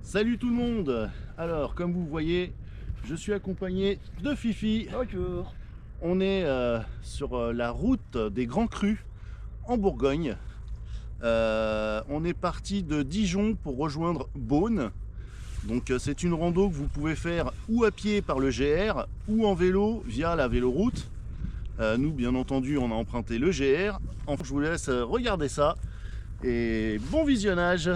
Salut tout le monde. Alors comme vous voyez, je suis accompagné de Fifi. Bonjour. On est sur la route des Grands Crus en Bourgogne. On est parti de Dijon pour rejoindre Beaune. Donc c'est une rando que vous pouvez faire ou à pied par le GR ou en vélo via la véloroute. Nous bien entendu on a emprunté le GR. Enfin, je vous laisse regarder ça et bon visionnage.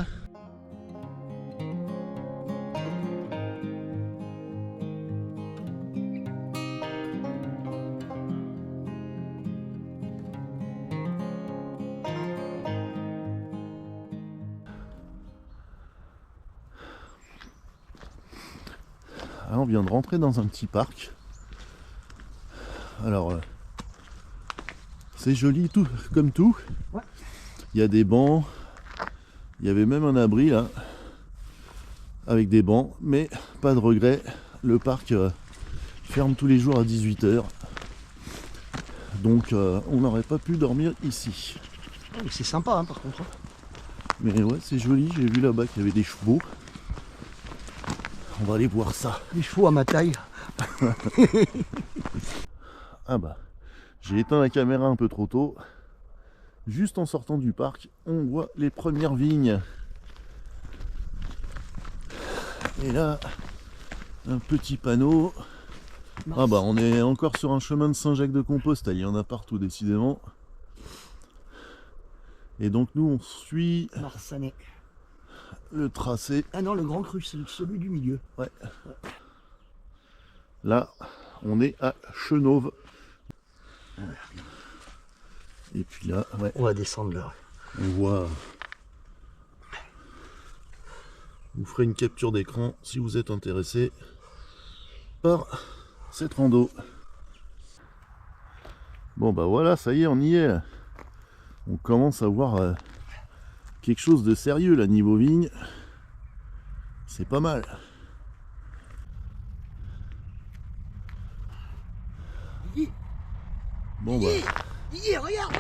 On vient de rentrer dans un petit parc. Alors, c'est joli tout comme tout. Ouais. Il y a des bancs. Il y avait même un abri là, avec des bancs. Mais pas de regret, le parc ferme tous les jours à 18 h. Donc, on n'aurait pas pu dormir ici. C'est sympa hein, par contre. Mais ouais, c'est joli. J'ai vu là-bas qu'il y avait des chevaux. On va aller voir ça. Les chevaux à ma taille. Ah bah, j'ai éteint la caméra un peu trop tôt. Juste en sortant du parc, on voit les premières vignes. Et là, un petit panneau. Ah bah, on est encore sur un chemin de Saint-Jacques-de-Compostelle. Il y en a partout, décidément. Et donc, nous, on suit Marsanais. le tracé. Ah non, le Grand Cru, c'est celui du milieu. Ouais. Là, on est à Chenauve. Et puis là, ouais, On va descendre là. on voit. Vous ferez une capture d'écran si vous êtes intéressé par cette rando. Bon bah voilà, ça y est, on y est. On commence à voir quelque chose de sérieux là, niveau vigne. C'est pas mal. Bon bah. Didier, regarde.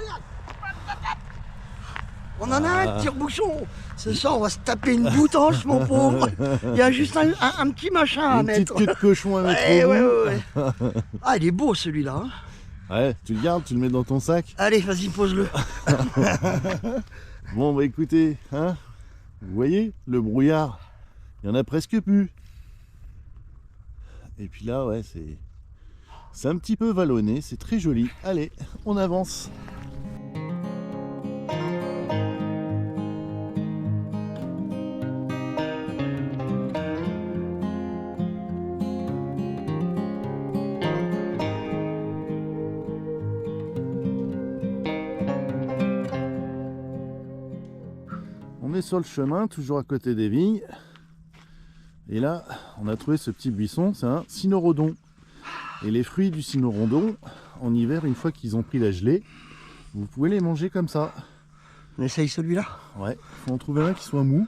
On en a un tire-bouchon. Ce soir, on va se taper une boutanche, mon pauvre. Il y a juste un petit machin à Une petite mettre. queue de cochon à mettre Ouais, au ouais, bout. ouais. Ah, il est beau celui-là. Hein. Ouais, tu le gardes, tu le mets dans ton sac. Allez, vas-y, pose-le. Bon bah écoutez, hein, vous voyez, le brouillard, il y en a presque plus. Et puis là, ouais, c'est un petit peu vallonné, c'est très joli. Allez, on avance. On est sur le chemin, toujours à côté des vignes. Et là, on a trouvé ce petit buisson, c'est un cynorhodon. Et les fruits du cynorhodon, en hiver, une fois qu'ils ont pris la gelée, vous pouvez les manger comme ça. On essaye celui-là. Ouais, faut en trouver un qui soit mou.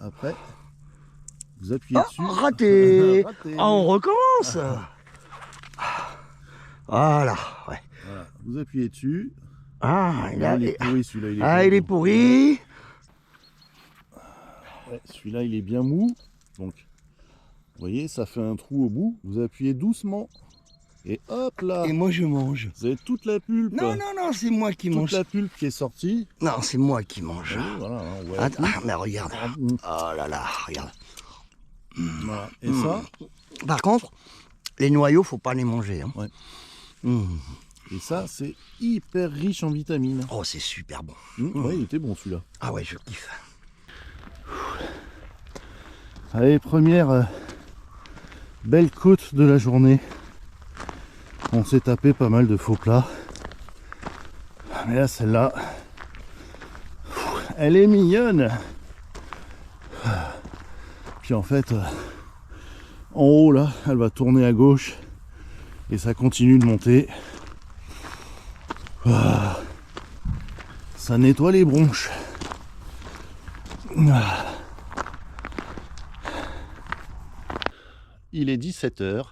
Après, vous appuyez dessus. Raté. Raté. Ah, on recommence. Voilà, ouais. Voilà, vous appuyez dessus. Ah, Il est pourri celui-là. Ah, il est pourri. Ouais, celui-là, il est bien mou. Donc, vous voyez, ça fait un trou au bout. Vous appuyez doucement. Et hop là. Et moi, je mange. Vous avez toute la pulpe. Non, c'est moi qui Toute mange. la pulpe qui est sortie. Non, c'est moi qui mange. Oui, voilà, on voit la Attends, pulpe. mais regarde. Mm. Oh là là, regarde. Voilà. Et ça, Par contre, les noyaux, faut pas les manger. Hein. Ouais. Mm. et ça, c'est hyper riche en vitamines. Oh, c'est super bon. Ouais, il était bon celui-là. Ah ouais, je kiffe. Allez, première belle côte de la journée. On s'est tapé pas mal de faux plats. Mais là, celle-là, elle est mignonne. Puis en fait, en haut là, elle va tourner à gauche et ça continue de monter. Ça nettoie les bronches. Il est 17 h.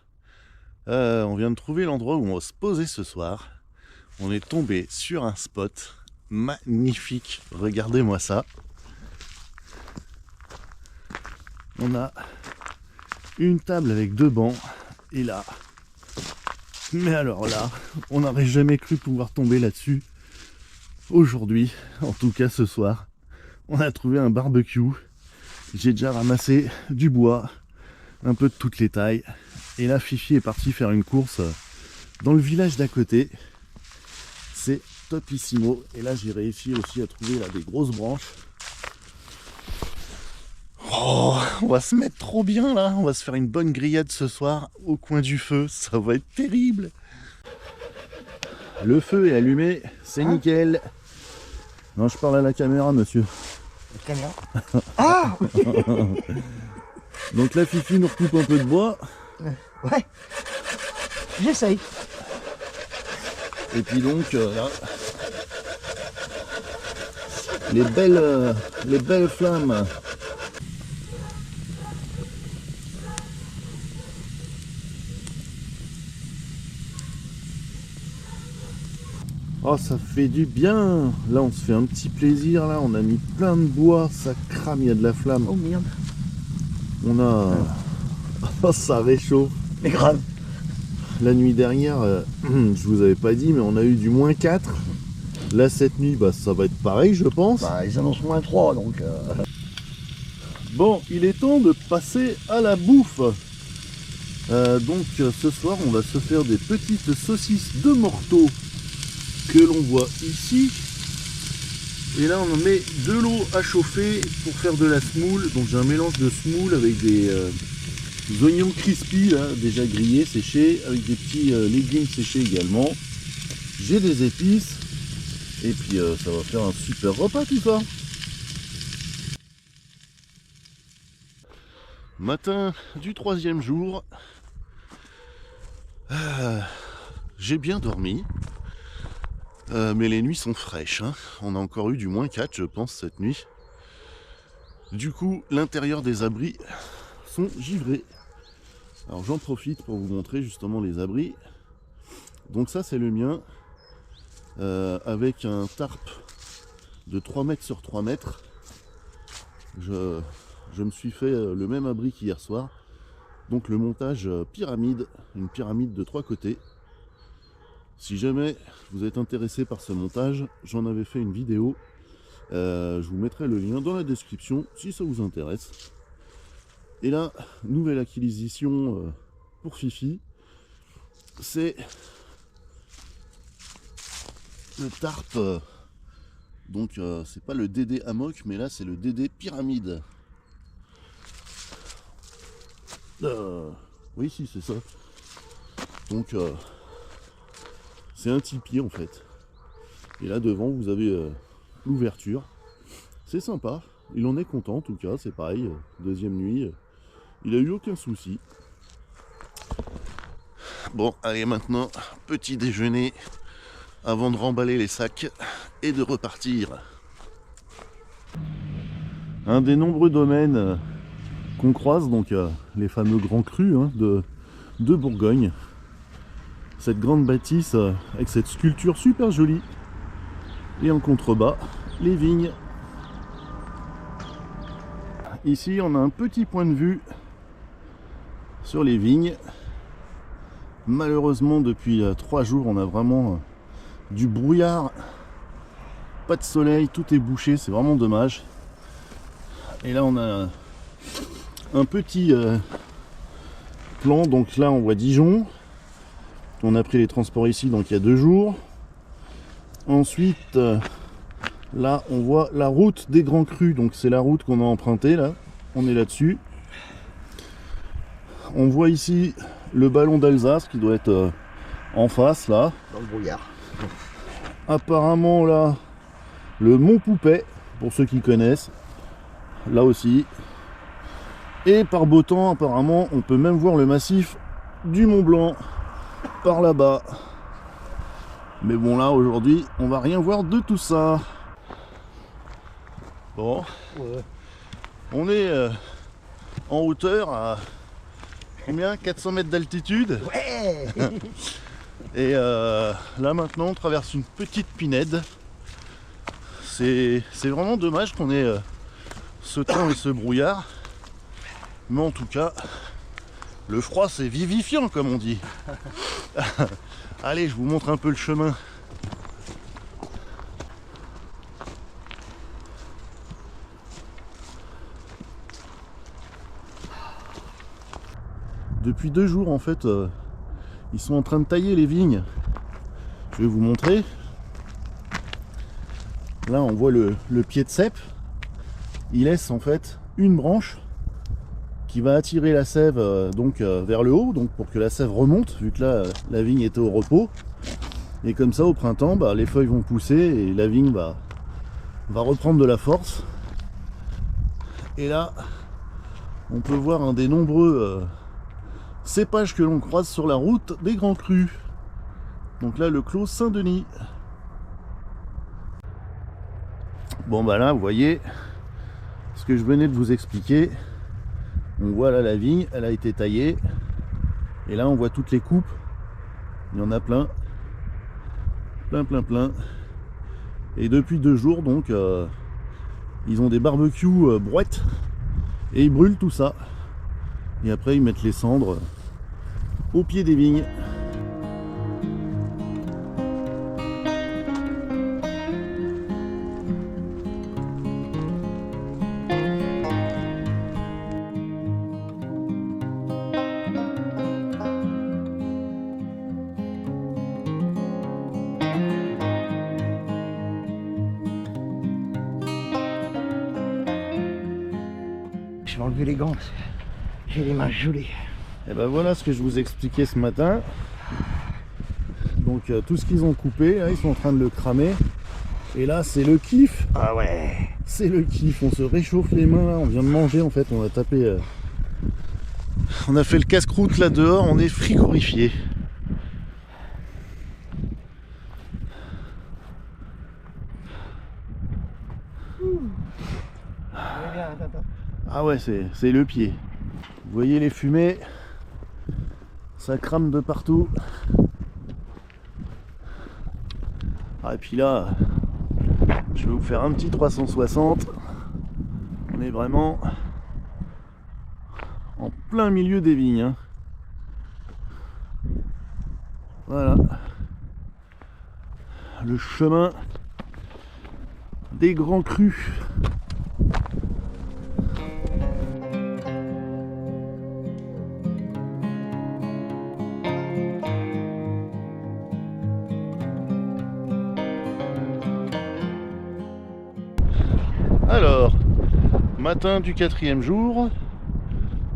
On vient de trouver l'endroit où on va se poser ce soir. On est tombé sur un spot magnifique. Regardez-moi ça. On a une table avec 2 bancs. Et là, mais alors là, on n'aurait jamais cru pouvoir tomber là-dessus. Aujourd'hui, en tout cas ce soir, on a trouvé un barbecue. J'ai déjà ramassé du bois, un peu de toutes les tailles. Et là, Fifi est parti faire une course dans le village d'à côté. C'est topissimo. Et là, j'ai réussi aussi à trouver là, des grosses branches. Oh, on va se mettre trop bien là. On va se faire une bonne grillade ce soir au coin du feu. Ça va être terrible. Le feu est allumé, c'est nickel. Non, je parle à la caméra, monsieur. La caméra. Ah. Donc la Fifi nous recoupe un peu de bois. Ouais. J'essaye. Et puis donc là, les belles flammes. Oh, ça fait du bien. Là, on se fait un petit plaisir. Là, on a mis plein de bois. Ça crame, il y a de la flamme. Oh merde. On a... Oh, ça réchauffe. Mais grave. La nuit dernière, je vous avais pas dit, mais on a eu du -4. Là, cette nuit, bah, ça va être pareil, je pense. Bah, ils annoncent -3, donc... Bon, il est temps de passer à la bouffe. Donc, ce soir, on va se faire des petites saucisses de morteau que l'on voit ici. Et là, on met de l'eau à chauffer pour faire de la semoule. Donc, j'ai un mélange de semoule avec des oignons crispy, là, déjà grillés, séchés, avec des petits légumes séchés également. J'ai des épices. Et puis, ça va faire un super repas, tout ça. Matin du 3e jour. J'ai bien dormi. Mais les nuits sont fraîches, hein. On a encore eu du -4, je pense, cette nuit. Du coup, l'intérieur des abris sont givrés. Alors j'en profite pour vous montrer justement les abris. Donc ça, c'est le mien, avec un tarp de 3 mètres sur 3 mètres. Je me suis fait le même abri qu'hier soir. Donc le montage pyramide, une pyramide de 3 côtés. Si jamais vous êtes intéressé par ce montage, j'en avais fait une vidéo. Je vous mettrai le lien dans la description si ça vous intéresse. Et là, nouvelle acquisition pour Fifi, c'est le tarp. Donc c'est pas le DD Hammock, mais là c'est le DD Pyramide. Oui, si, c'est ça. Donc c'est un tipi en fait. Et là devant vous avez l'ouverture. C'est sympa. Il en est content en tout cas. C'est pareil. Deuxième nuit. Il a eu aucun souci. Bon, allez maintenant, petit déjeuner avant de remballer les sacs et de repartir. Un des nombreux domaines qu'on croise, donc les fameux grands crus hein, de Bourgogne. Cette grande bâtisse avec cette sculpture super jolie. Et en contrebas, les vignes. Ici, on a un petit point de vue sur les vignes. Malheureusement, depuis 3 jours, on a vraiment du brouillard. Pas de soleil, tout est bouché, c'est vraiment dommage. Et là, on a un petit plan. Donc là, on voit Dijon. On a pris les transports ici, donc il y a 2 jours. Ensuite, là, on voit la route des Grands Crus. Donc c'est la route qu'on a empruntée, là. On est là-dessus. On voit ici le ballon d'Alsace qui doit être en face, là. Dans le brouillard. Apparemment, là, le Mont Poupet, pour ceux qui connaissent. Là aussi. Et par beau temps, apparemment, on peut même voir le massif du Mont Blanc par là-bas. Mais bon, là, aujourd'hui, on va rien voir de tout ça. Bon. Ouais. On est en hauteur à combien? 400 mètres d'altitude. Ouais. Et là, maintenant, on traverse une petite pinède. C'est vraiment dommage qu'on ait ce temps et ce brouillard. Mais en tout cas, le froid c'est vivifiant comme on dit. Allez, je vous montre un peu le chemin. Depuis 2 jours en fait, ils sont en train de tailler les vignes. Je vais vous montrer. Là on voit le pied de cep. Il laisse en fait une branche qui va attirer la sève vers le haut, donc pour que la sève remonte, vu que là la vigne était au repos. Et comme ça au printemps, les feuilles vont pousser et la vigne va reprendre de la force. Et là, on peut voir un des nombreux cépages que l'on croise sur la route des Grands Crus. Donc là, le clos Saint-Denis. Bon là, vous voyez ce que je venais de vous expliquer. On voit là la vigne, elle a été taillée. Et là, on voit toutes les coupes. Il y en a plein. Plein. Et depuis 2 jours, donc, ils ont des barbecues brouettes. Et ils brûlent tout ça. Et après, ils mettent les cendres au pied des vignes. Je vais enlever les gants, parce que j'ai les mains gelées. Et ben voilà ce que je vous expliquais ce matin. Donc tout ce qu'ils ont coupé, là, ils sont en train de le cramer. Et là c'est le kiff. Ah ouais. C'est le kiff, on se réchauffe les mains là, on vient de manger en fait, on a tapé. On a fait le casse-croûte là dehors, on est frigorifié. Ah ouais, c'est le pied. Vous voyez les fumées, ça crame de partout. Ah, et puis là, je vais vous faire un petit 360. On est vraiment en plein milieu des vignes. Hein. Voilà. Le chemin des Grands Crus. Alors, matin du 4e jour,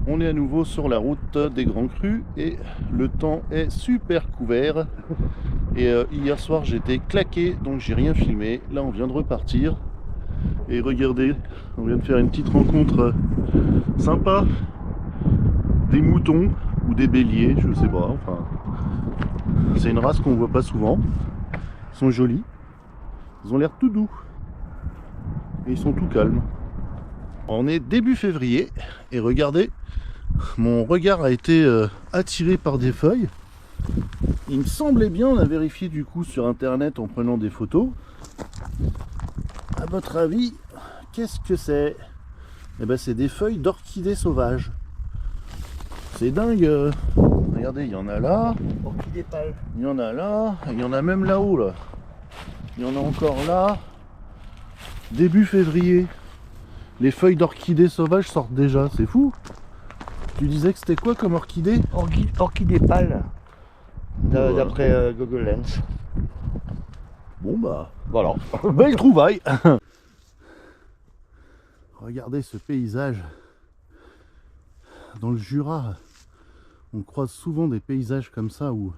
on est à nouveau sur la route des Grands Crus et le temps est super couvert. Et hier soir j'étais claqué, donc j'ai rien filmé. Là on vient de repartir et regardez, on vient de faire une petite rencontre sympa. Des moutons ou des béliers, je sais pas, enfin c'est une race qu'on voit pas souvent. Ils sont jolis, ils ont l'air tout doux. Et ils sont tout calmes. On est début février et regardez, mon regard a été attiré par des feuilles. Il me semblait bien, on a vérifié du coup sur internet en prenant des photos. À votre avis, qu'est-ce que c'est? Eh ben c'est des feuilles d'orchidées sauvages. C'est dingue. Regardez, il y en a là. Orchidée pâle. Il y en a là. Il y en a même là-haut là. Il y en a encore là. Début février, les feuilles d'orchidées sauvages sortent déjà, c'est fou. Tu disais que c'était quoi comme orchidée? Orchidée pâle, d'après Google Lens. Bon bah, Voilà. belle trouvaille. Regardez ce paysage. Dans le Jura, on croise souvent des paysages comme ça où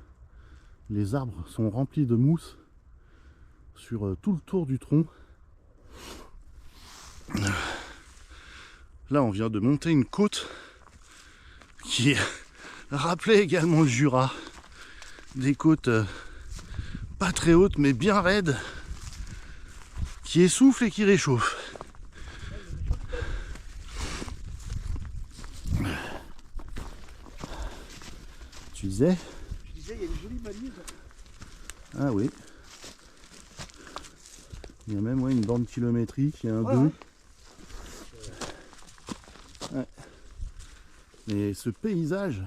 les arbres sont remplis de mousse sur tout le tour du tronc. Là on vient de monter une côte qui rappelait également le Jura. Des côtes pas très hautes mais bien raides, qui essoufflent et qui réchauffent. Tu disais? Je disais, il y a une jolie balise. Ah oui. Il y a même une bande kilométrique, il y a un 2. Ouais. Mais ce paysage,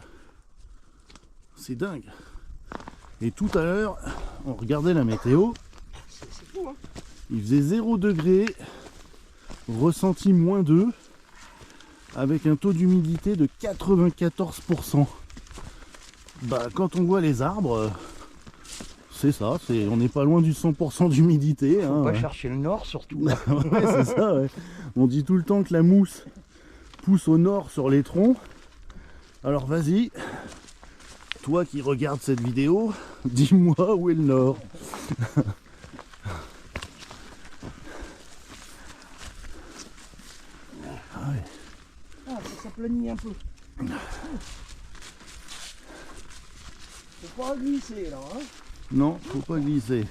c'est dingue. Et tout à l'heure, on regardait la météo. C'est fou, hein. Il faisait 0 degré, ressenti -2, avec un taux d'humidité de 94%. Bah, quand on voit les arbres, c'est ça, on n'est pas loin du 100% d'humidité. Faut pas Ouais. chercher le nord surtout. Ouais, c'est ça, ouais. On dit tout le temps que la mousse pousse au nord sur les troncs. Alors vas-y, toi qui regardes cette vidéo, dis-moi où est le nord. Ah ouais. Ah, ça planit un peu. Faut pas glisser là, hein. Non, faut pas glisser.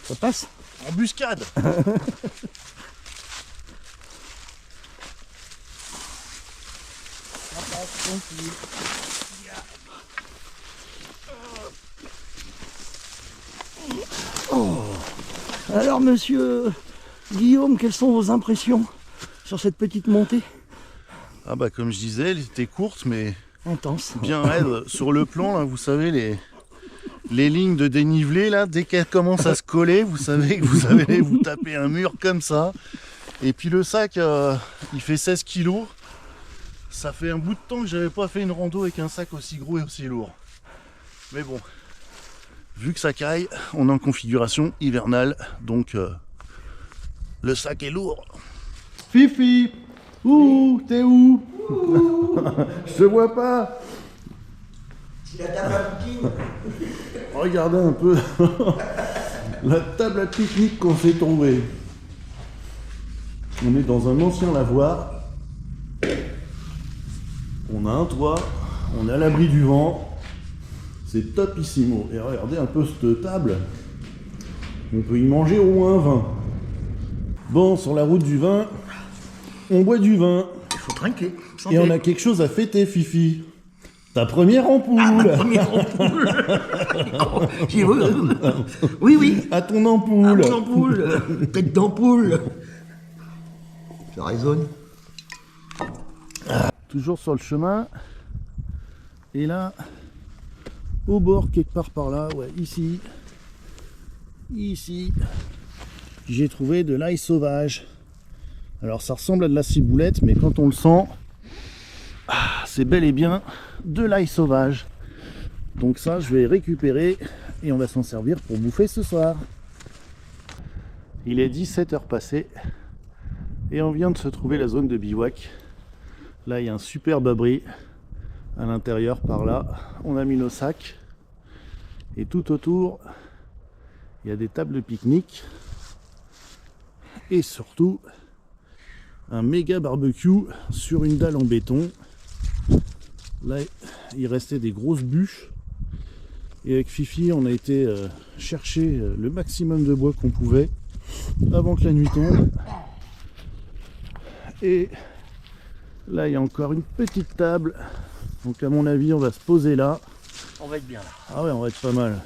Ça passe. Embuscade. Alors monsieur Guillaume, quelles sont vos impressions sur cette petite montée Ah bah comme je disais, elle était courte mais intense? bien raide. Sur le plan, là, vous savez, les lignes de dénivelé, là, dès qu'elles commencent à se coller, vous savez que vous allez vous taper un mur comme ça. Et puis le sac, il fait 16 kilos. Ça fait un bout de temps que j'avais pas fait une rando avec un sac aussi gros et aussi lourd. Mais bon, vu que ça caille, on est en configuration hivernale, donc le sac est lourd. Fifi, ouh, t'es où? Je te vois pas. Regardez un peu la table à pique-nique qu'on s'est trouvée. On est dans un ancien lavoir. On a un toit, on est à l'abri du vent. C'est topissimo. Et regardez un peu cette table. On peut y manger au moins 20. Bon, sur la route du vin, on boit du vin. Il faut trinquer. Et on a quelque chose à fêter, Fifi. Ta première ampoule. Ah, ma première ampoule. Oui, oui. À ton ampoule. Ah, mon ampoule. Tête d'ampoule. Ça résonne. Toujours sur le chemin. Et là, au bord, quelque part par là, ouais, ici, j'ai trouvé de l'ail sauvage. Alors ça ressemble à de la ciboulette, mais quand on le sent, c'est bel et bien de l'ail sauvage. Donc ça, je vais récupérer et on va s'en servir pour bouffer ce soir. Il est 17h passées et on vient de se trouver la zone de bivouac. Là, il y a un superbe abri à l'intérieur par là. On a mis nos sacs et tout autour, il y a des tables de pique-nique et surtout un méga barbecue sur une dalle en béton. Là, il restait des grosses bûches et avec Fifi, on a été chercher le maximum de bois qu'on pouvait avant que la nuit tombe. Et là, il y a encore une petite table. Donc à mon avis, on va se poser là. On va être bien là. Ah ouais, on va être pas mal.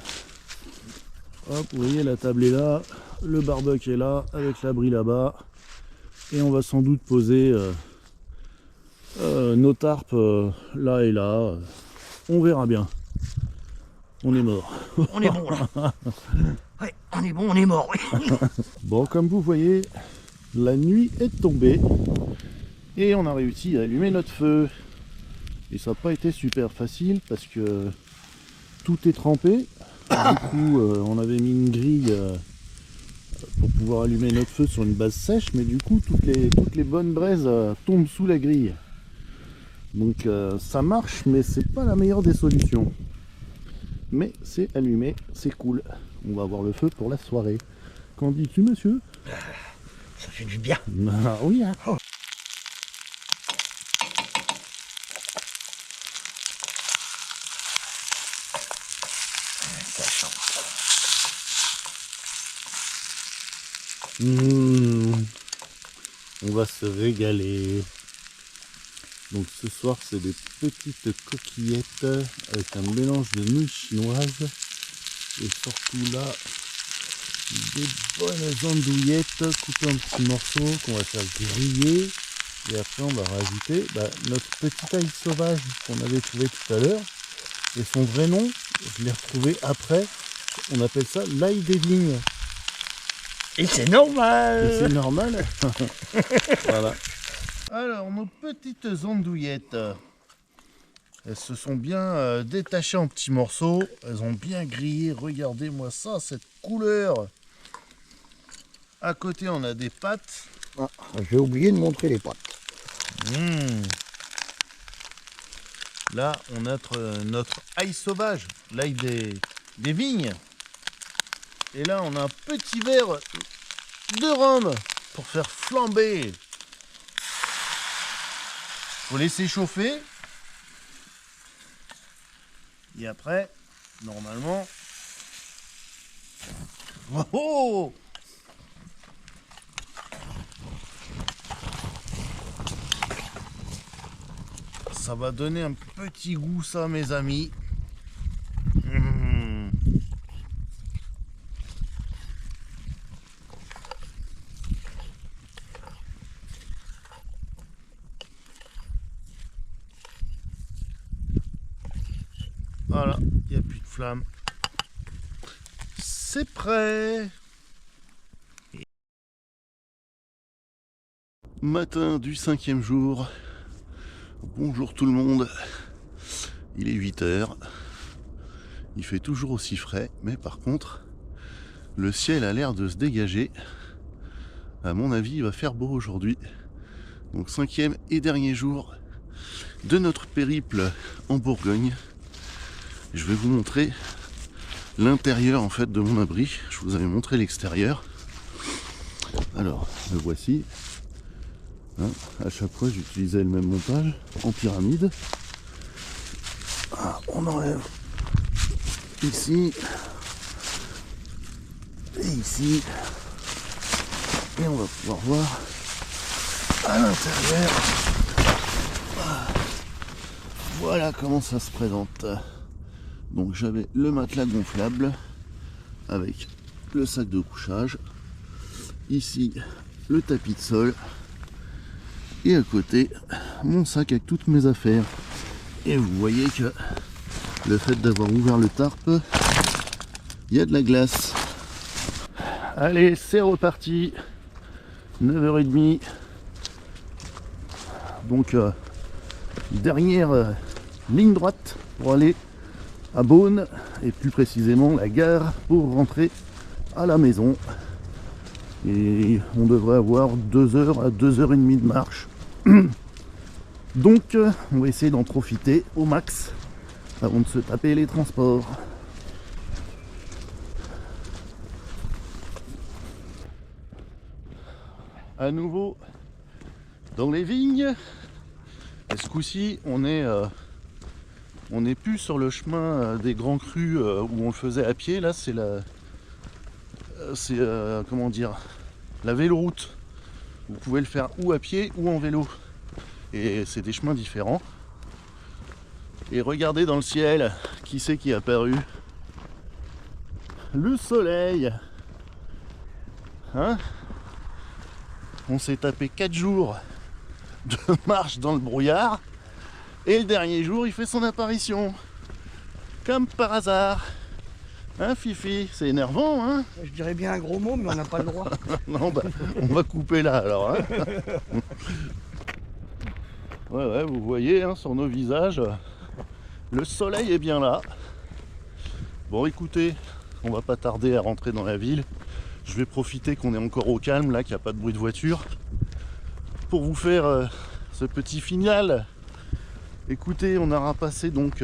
Hop, vous voyez, la table est là, le barbecue est là, avec l'abri là-bas. Et on va sans doute poser nos tarpes là et là. On verra bien. On est mort. On est bon là. Ouais, on est bon, on est mort. Oui. Bon, comme vous voyez, la nuit est tombée. Et on a réussi à allumer notre feu. Et ça n'a pas été super facile parce que tout est trempé. Du coup, on avait mis une grille pour pouvoir allumer notre feu sur une base sèche, mais du coup, toutes les bonnes braises tombent sous la grille. Donc ça marche, mais c'est pas la meilleure des solutions. Mais c'est allumé, c'est cool. On va avoir le feu pour la soirée. Qu'en dis-tu, monsieur? Ça fait du bien. Ah oui, hein. Oh. Ça chante. On va se régaler. Donc ce soir, c'est des petites coquillettes avec un mélange de nouilles chinoises et surtout là des bonnes andouillettes coupées en petits morceaux qu'on va faire griller. Et après on va rajouter notre petit ail sauvage qu'on avait trouvé tout à l'heure. Et son vrai nom, je l'ai retrouvé après, on appelle ça l'ail des vignes. Et c'est normal. Et c'est normal. Voilà. Alors nos petites andouillettes, elles se sont bien détachées en petits morceaux. Elles ont bien grillé. Regardez-moi ça, cette couleur. À côté on a des pâtes. Ah, j'ai oublié de montrer les pâtes. Là on a notre ail sauvage, l'ail des vignes. Et là on a un petit verre de rhum pour faire flamber. Faut laisser chauffer. Et après, normalement... Oh! Ça va donner un petit goût ça mes amis. Voilà, il n'y a plus de flamme. C'est prêt. Matin du 5e jour. Bonjour tout le monde. Il est 8 h. Il fait toujours aussi frais, mais par contre, le ciel a l'air de se dégager. À mon avis, il va faire beau aujourd'hui. Donc 5e et dernier jour de notre périple en Bourgogne. Je vais vous montrer l'intérieur en fait de mon abri. Je vous avais montré l'extérieur. Alors, le voici. Hein, à chaque fois, j'utilisais le même montage en pyramide. Ah, on enlève ici et ici. Et on va pouvoir voir à l'intérieur. Voilà comment ça se présente. Donc j'avais le matelas gonflable avec le sac de couchage, ici le tapis de sol et à côté mon sac avec toutes mes affaires. Et vous voyez que le fait d'avoir ouvert le tarp, il y a de la glace. Allez, c'est reparti, 9h30. Donc dernière ligne droite pour aller à Beaune, et plus précisément la gare pour rentrer à la maison. Et on devrait avoir 2 heures à 2h30 de marche. Donc on va essayer d'en profiter au max avant de se taper les transports. À nouveau dans les vignes. Et ce coup-ci on n'est plus sur le chemin des grands crus où on le faisait à pied. Là c'est comment dire, la véloroute. Vous pouvez le faire ou à pied ou en vélo. Et c'est des chemins différents. Et regardez dans le ciel, qui c'est qui est apparu? Le soleil. Hein? On s'est tapé 4 jours de marche dans le brouillard. Et le dernier jour, il fait son apparition. Comme par hasard. Hein, Fifi? C'est énervant, hein? Je dirais bien un gros mot, mais on n'a pas le droit. Non, bah, on va couper là, alors. Hein. Ouais, vous voyez, hein, sur nos visages, le soleil est bien là. Bon, écoutez, on va pas tarder à rentrer dans la ville. Je vais profiter qu'on est encore au calme, là, qu'il n'y a pas de bruit de voiture, pour vous faire ce petit final. Écoutez, on aura passé donc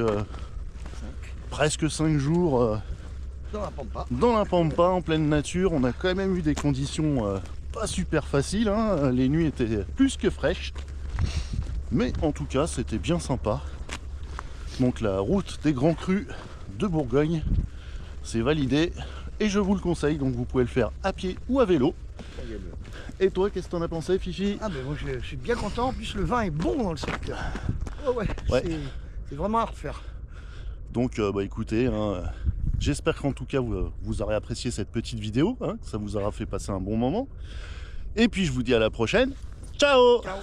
presque 5 jours dans la Pampa, en pleine nature. On a quand même eu des conditions pas super faciles, hein. Les nuits étaient plus que fraîches, mais en tout cas c'était bien sympa. Donc la route des grands crus de Bourgogne, c'est validé et je vous le conseille. Donc vous pouvez le faire à pied ou à vélo. Et toi, qu'est-ce que t'en as pensé, Fifi? Ah ben moi je suis bien content, en plus le vin est bon dans le secteur. Oh ouais. C'est vraiment à refaire. Donc bah écoutez, hein, J'espère qu'en tout cas vous aurez apprécié cette petite vidéo, hein, que ça vous aura fait passer un bon moment. Et puis je vous dis à la prochaine. Ciao. Ciao.